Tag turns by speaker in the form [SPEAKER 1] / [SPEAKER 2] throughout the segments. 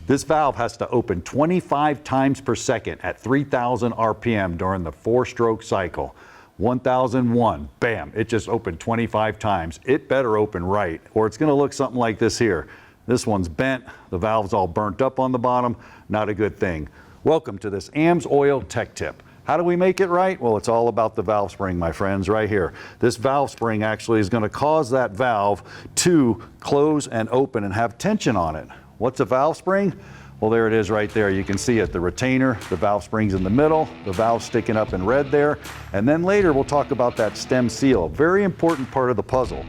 [SPEAKER 1] This valve has to open 25 times per second at 3,000 RPM during the 4-stroke cycle. 1001, bam, it just opened 25 times. It better open right, or it's gonna look something like this here. This one's bent, the valve's all burnt up on the bottom, not a good thing. Welcome to this AMSOIL Tech Tip. How do we make it right? Well, it's all about the valve spring, my friends, right here. This valve spring actually is gonna cause that valve to close and open and have tension on it. What's a valve spring? Well, there it is right there. You can see it, the retainer, the valve spring's in the middle, the valve sticking up in red there. And then later we'll talk about that stem seal, very important part of the puzzle.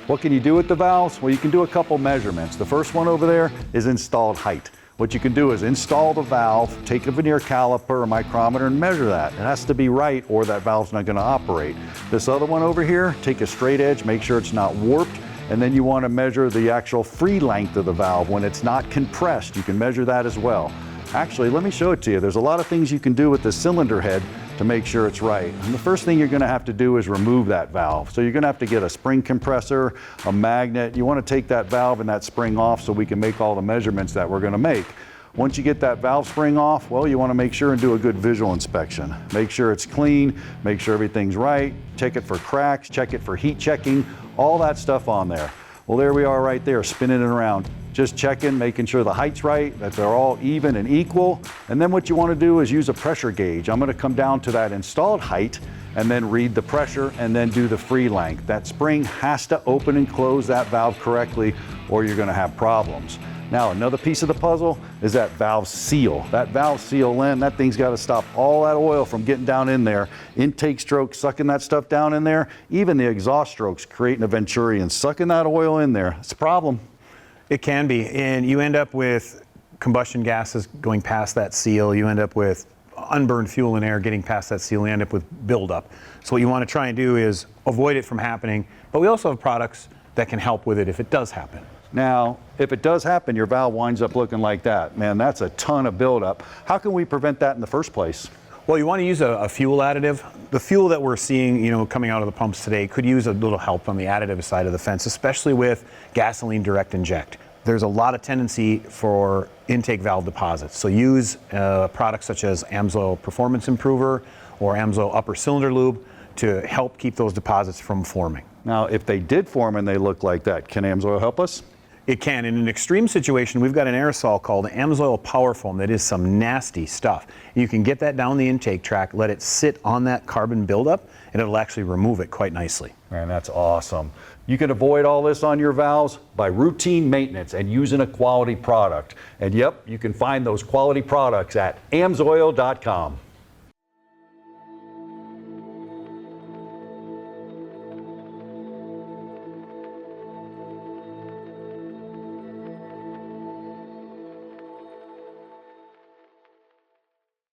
[SPEAKER 1] What can you do with the valves? Well, you can do a couple measurements. The first one over there is installed height. What you can do is install the valve, take a vernier caliper or micrometer and measure that. It has to be right or that valve's not gonna operate. This other one over here, take a straight edge, make sure it's not warped. And then you want to measure the actual free length of the valve when it's not compressed. You can measure that as well. Actually, let me show it to you. There's a lot of things you can do with the cylinder head to make sure it's right. And the first thing you're going to have to do is remove that valve. So you're going to have to get a spring compressor, a magnet. You want to take that valve and that spring off so we can make all the measurements that we're going to make. Once you get that valve spring off, well, you want to make sure and do a good visual inspection. Make sure it's clean, make sure everything's right, check it for cracks, check it for heat checking, all that stuff on there. Well, there we are right there, spinning it around. Just checking, making sure the height's right, that they're all even and equal. And then what you want to do is use a pressure gauge. I'm going to come down to that installed height and then read the pressure and then do the free length. That spring has to open and close that valve correctly or you're going to have problems. Now, another piece of the puzzle is that valve seal. That valve seal, Lynn, that thing's got to stop all that oil from getting down in there. Intake strokes, sucking that stuff down in there. Even the exhaust strokes, creating a Venturian, sucking that oil in there. It's a problem.
[SPEAKER 2] It can be, and you end up with combustion gases going past that seal. You end up with unburned fuel and air getting past that seal. You end up with buildup. So what you want to try and do is avoid it from happening, but we also have products that can help with it if it does happen.
[SPEAKER 1] Now, if it does happen, your valve winds up looking like that. Man, that's a ton of buildup. How can we prevent that in the first place?
[SPEAKER 2] Well, you want to use a fuel additive. The fuel that we're seeing, coming out of the pumps today could use a little help on the additive side of the fence, especially with gasoline direct inject. There's a lot of tendency for intake valve deposits. So use products such as AMSOIL Performance Improver or AMSOIL Upper Cylinder Lube to help keep those deposits from forming.
[SPEAKER 1] Now, if they did form and they look like that, can AMSOIL help us?
[SPEAKER 2] It can. In an extreme situation, we've got an aerosol called AMSOIL Power Foam that is some nasty stuff. You can get that down the intake track, let it sit on that carbon buildup, and it'll actually remove it quite nicely.
[SPEAKER 1] Man, that's awesome. You can avoid all this on your valves by routine maintenance and using a quality product. And yep, you can find those quality products at amsoil.com.